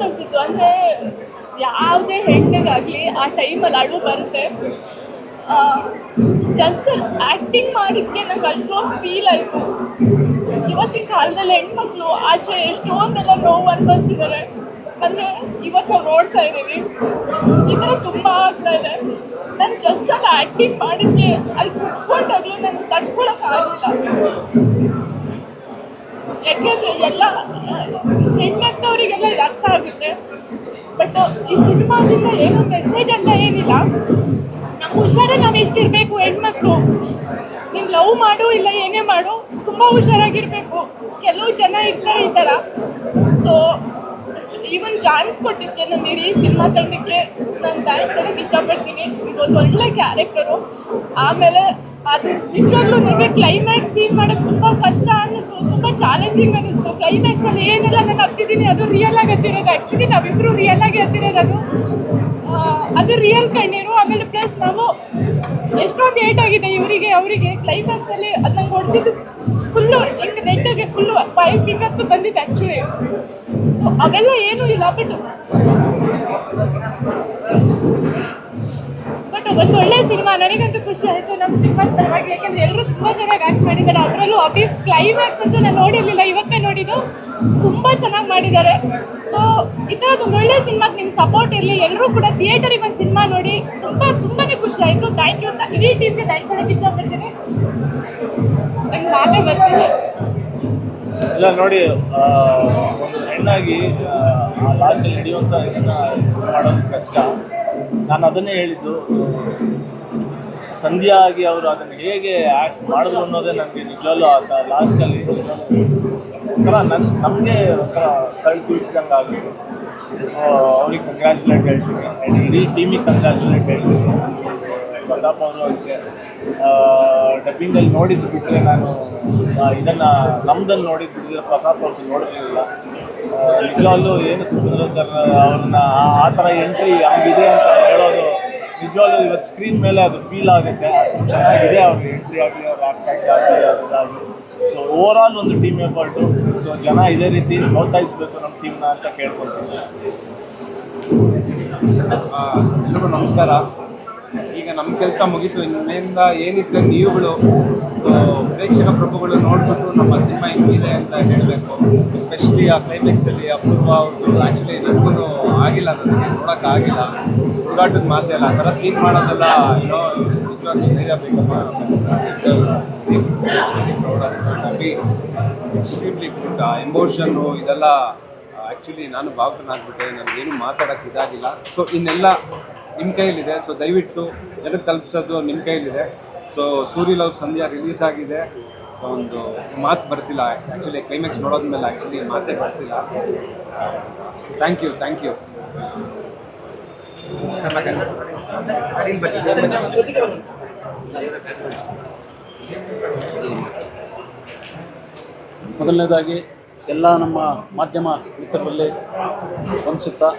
ಮಾತಾಡ್ತಿದ್ದು ಅಂದರೆ ಯಾವುದೇ ಹೆಣ್ಣಿಗಾಗಲಿ ಆ ಟೈಮಲ್ಲಿ ಅಳು ಬರುತ್ತೆ. ಜಸ್ಟ್ ಆ್ಯಕ್ಟಿಂಗ್ ಮಾಡಿದ್ದಕ್ಕೆ ನಂಗೆ ಅಷ್ಟೊಂದು ಫೀಲ್ ಆಯಿತು. ಇವತ್ತಿನ ಕಾಲದಲ್ಲಿ ಹೆಣ್ಮಕ್ಳು ಆಚೆ ಎಷ್ಟೊಂದೆಲ್ಲ ನೋವು ಅನುಭವಿಸ್ತಿದ್ದಾರೆ. ಅಂದರೆ ಇವತ್ತು ನಾವು ನೋಡ್ತಾ ಇದ್ದೀವಿ, ಈ ಥರ ತುಂಬ ಆಗ್ತಾ ಇದೆ. ನಾನು ಜಸ್ಟ್ ಅಲ್ಲಿ ಆ್ಯಕ್ಟಿಂಗ್ ಮಾಡಿದ್ದಕ್ಕೆ ಅಲ್ಲಿ ಕುತ್ಕೊಂಡಾಗಲೂ ನನಗೆ ತಡ್ಕೊಳಕ್ಕಾಗಲಿಲ್ಲ. ಯಾಕೆಂದರೆ ಎಲ್ಲ ಹೆಣ್ಣಂತವರಿಗೆಲ್ಲ ಇದು ಅರ್ಥ ಆಗುತ್ತೆ. ಬಟ್ ಈ ಸಿನಿಮಾದಿಂದ ಏನೋ ಮೆಸೇಜ್ ಅಂತ ಏನಿಲ್ಲ. ನಮ್ಮ ಹುಷಾರಲ್ಲಿ ನಾವು ಎಷ್ಟಿರಬೇಕು ಹೆಣ್ಮಕ್ಳು, ನೀವು ಲವ್ ಮಾಡು ಇಲ್ಲ ಏನೇ ಮಾಡು ತುಂಬ ಹುಷಾರಾಗಿರಬೇಕು. ಕೆಲವು ಜನ ಇರ್ತಾರೆ ಈ ಥರ. ಸೊ ಈವನ್ ಚಾನ್ಸ್ ಕೊಟ್ಟಿದ್ದೆ ನಾನು ಇಡೀ ಸಿನಿಮಾ ತಂಡಕ್ಕೆ ನಾನು ಥ್ಯಾಂಕ್ಸ್ ಹೇಳಕ್ಕೆ ಇಷ್ಟಪಡ್ತೀನಿ. ಇದೊಂದು ಒಳ್ಳೆ ಕ್ಯಾರೆಕ್ಟರು. ಆಮೇಲೆ ಅದು ನಿಜವಾಗ್ಲೂ ನನಗೆ ಕ್ಲೈಮ್ಯಾಕ್ಸ್ ಸೀನ್ ಮಾಡೋಕ್ಕೆ ತುಂಬ ಕಷ್ಟ ಅನ್ನಿಸ್ತು, ತುಂಬ ಚಾಲೆಂಜಿಂಗ್ ಅನ್ನಿಸ್ತು. ಕ್ಲೈಮ್ಯಾಕ್ಸಲ್ಲಿ ಏನೆಲ್ಲ ನಾನು ಹತ್ತಿದ್ದೀನಿ ಅದು ರಿಯಲ್ ಆಗಿ ಹತ್ತಿರೋದು. ಆ್ಯಕ್ಚುಲಿ ನಾವಿಬ್ಬರು ರಿಯಲ್ ಆಗಿ ಹತ್ತಿರೋದು, ಅದು ರಿಯಲ್ ಕಣ್ಣೀರು. ಆಮೇಲೆ ಪ್ಲಸ್ ನಾವು ಎಷ್ಟೊಂದು ಏಟ್ ಆಗಿದೆ ಇವರಿಗೆ ಅವರಿಗೆ ಕ್ಲೈಮ್ಯಾಕ್ಸಲ್ಲಿ ಅದು ನಂಗೆ ಹೊಡೆದಿದ್ದು ಫುಲ್ಲು ಹಿಂಗೆ ನೆಟ್ಟಿಗೆ ಫುಲ್ಲು 5 ಫಿಂಗರ್ಸು ಬಂದಿದ್ದು ಆ್ಯಕ್ಚುಲಿ. ಸೊ ಅವೆಲ್ಲ ಏನೂ ಇಲ್ಲ. ಬಟ್ ಒಂದು ಒಳ್ಳೆ ಸಿನಿಮಾ. ನನಗಂತೂ ಖುಷಿ ಆಯಿತು ನಮ್ಮ ಸಿನಿಮಾದ ಪರವಾಗಿ. ಯಾಕೆಂದರೆ ಎಲ್ಲರೂ ತುಂಬ ಚೆನ್ನಾಗಿ ಆ್ಯಕ್ಟ್ ಮಾಡಿದ್ದಾರೆ. ಅದರಲ್ಲೂ ಕ್ಲೈಮ್ಯಾಕ್ಸ್ ಅಂತೂ ನಾನು ನೋಡಿರಲಿಲ್ಲ, ಇವತ್ತೇ ನೋಡಿದ್ದು. ತುಂಬ ಚೆನ್ನಾಗಿ ಮಾಡಿದ್ದಾರೆ. ಸೊ ಈ ಥರದ್ದೊಂದು ಒಳ್ಳೆ ಸಿನಿಮಾಗೆ ನಿಮ್ಮ ಸಪೋರ್ಟ್ ಇರಲಿ. ಎಲ್ಲರೂ ಕೂಡ ಥಿಯೇಟರಿಗೆ ಒಂದು ಸಿನಿಮಾ ನೋಡಿ. ತುಂಬಾ ಖುಷಿ ಆಯಿತು. ಥ್ಯಾಂಕ್ ಯು ಅಂತ ಇಡೀ ಟೀಮ್ಗೆ ಥ್ಯಾಂಕ್ಸ್ ಹೇಳಕ್ಕೆ ಇಷ್ಟಪಡ್ತೀನಿ. ನಂಗೆ ಮಾತೇ ಬರ್ತೀನಿ. ಇಲ್ಲ ನೋಡಿ, ಒಂದು ಹೆಣ್ಣಾಗಿ ಆ ಲಾಸ್ಟಲ್ಲಿ ಹಿಡಿಯುವಂಥ ಇದನ್ನು ಮಾಡೋದು ಕಷ್ಟ. ನಾನು ಅದನ್ನೇ ಹೇಳಿದ್ದು, ಸಂಧ್ಯಾ ಆಗಿ ಅವರು ಅದನ್ನು ಹೇಗೆ ಆ್ಯಕ್ಟ್ ಮಾಡಿದ್ರು ಅನ್ನೋದೇ ನನಗೆ ನಿಜವಲ್ಲೂ ಲಾಸ್ಟಲ್ಲಿ ಒಂಥರ ನಮಗೆ ಒಂಥರ ಕಳ್ಳಿ ತುಳಿಸಿದಂಗೆ ಆಗುತ್ತೆ. ಸೊ ಅವ್ರಿಗೆ ಕಂಗ್ರ್ಯಾಚುಲೇಟ್ ಹೇಳ್ತೀನಿ, ಇಡೀ ಟೀಮಿಗೆ ಕಂಗ್ರ್ಯಾಚುಲೇಟ್ ಹೇಳ್ತೀನಿ. ಪ್ರತಾಪ್ ಅವರು ಅಷ್ಟೇ ಡಬ್ಬಿಂಗಲ್ಲಿ ನೋಡಿದ್ದು ಬಿಟ್ಟರೆ ನಾನು ಇದನ್ನು ನಮ್ದಲ್ಲಿ ನೋಡಿದ್ದು ಬಿಟ್ಟರೆ ಪ್ರತಾಪ್ ಅವ್ರದ್ದು ನೋಡಿರಲಿಲ್ಲ. ನಿಜವಾಗ್ಲೂ ಏನು ಕೂತಿದ್ರು ಸರ್, ಅವ್ರನ್ನ ಆ ಥರ ಎಂಟ್ರಿ ಹಂಗಿದೆ ಅಂತ ಹೇಳೋದು ನಿಜವಾಗ್ಲೂ ಇವತ್ತು ಸ್ಕ್ರೀನ್ ಮೇಲೆ ಅದು ಫೀಲ್ ಆಗುತ್ತೆ. ಅಷ್ಟು ಚೆನ್ನಾಗಿದೆ ಅವ್ರ ಎಂಟ್ರಿ ಆಗಲಿ, ಅವ್ರ ಆ್ಯಕ್ಟ್ ಆಗಲಿ, ಅದಾಗಲಿ. ಸೊ ಓವರಾಲ್ ಒಂದು ಟೀಮ್ ಎಫರ್ಟು. ಸೊ ಜನ ಇದೇ ರೀತಿ ಪ್ರೋತ್ಸಾಹಿಸಬೇಕು ನಮ್ಮ ಟೀಮ್ನ ಅಂತ ಕೇಳ್ಕೊಳ್ತೀನಿ. ಎಲ್ರಿಗೂ ನಮಸ್ಕಾರ. ಈಗ ನಮ್ಮ ಕೆಲಸ ಮುಗೀತು. ಇನ್ನೇನಿಂದ ಏನಿದ್ರೆ ನೀವುಗಳು ಸೊ ಪ್ರೇಕ್ಷಕ ಪ್ರಭುಗಳು ನೋಡಿಬಿಟ್ಟು ನಮ್ಮ ಸಿನಿಮಾ ಹಿಂಗಿದೆ ಅಂತ ಹೇಳಬೇಕು. ಎಸ್ಪೆಷಲಿ ಆ ಕ್ಲೈಮ್ಯಾಕ್ಸಲ್ಲಿ ಅಪೂರ್ವ ಅವ್ರದ್ದು ಆ್ಯಕ್ಚುಲಿ ನನಗೂ ಆಗಿಲ್ಲ, ನನಗೆ ನೋಡೋಕ್ಕಾಗಿಲ್ಲ. ಹುಡುಗಾಟದ ಮಾತೇ ಅಲ್ಲ, ಆ ಥರ ಸೀನ್ ಮಾಡೋದೆಲ್ಲ ಏನೋ ನಿಜವಾಗ್ಲೂ ಧೈರ್ಯ ಬೇಕಪ್ಪ. Extremely good. ಆ ಎಮೋಷನ್ನು ಇದೆಲ್ಲ ಆ್ಯಕ್ಚುಲಿ ನಾನು ಭಾವುಕನಾಗ್ಬಿಟ್ಟೆ. ನನಗೇನು ಮಾತಾಡೋಕ್ಕೆ ಇದಾಗಿಲ್ಲ. ಸೊ ಇನ್ನೆಲ್ಲ ನಿಮ್ಮ ಕೈಯಲ್ಲಿದೆ. ಸೊ ದಯವಿಟ್ಟು ಜನಕ್ಕೆ ತಲುಪಿಸೋದು ನಿಮ್ಮ ಕೈಯಲ್ಲಿದೆ. So Suri love Sandhya release ಆಗಿದೆ. ಸೊ ಒಂದು ಮಾತು ಬರ್ತಿಲ್ಲ ಆ್ಯಕ್ಚುಲಿ ಕ್ಲೈಮ್ಯಾಕ್ಸ್ ನೋಡೋದ್ಮೇಲೆ ಆ್ಯಕ್ಚುಲಿ ಮಾತೇ ಬರ್ತಿಲ್ಲ. Thank you. ಮೊದಲನೇದಾಗಿ ಎಲ್ಲ ನಮ್ಮ ಮಾಧ್ಯಮ ಮಿತ್ರರಲ್ಲಿ ವಂದಿಸುತ್ತಾ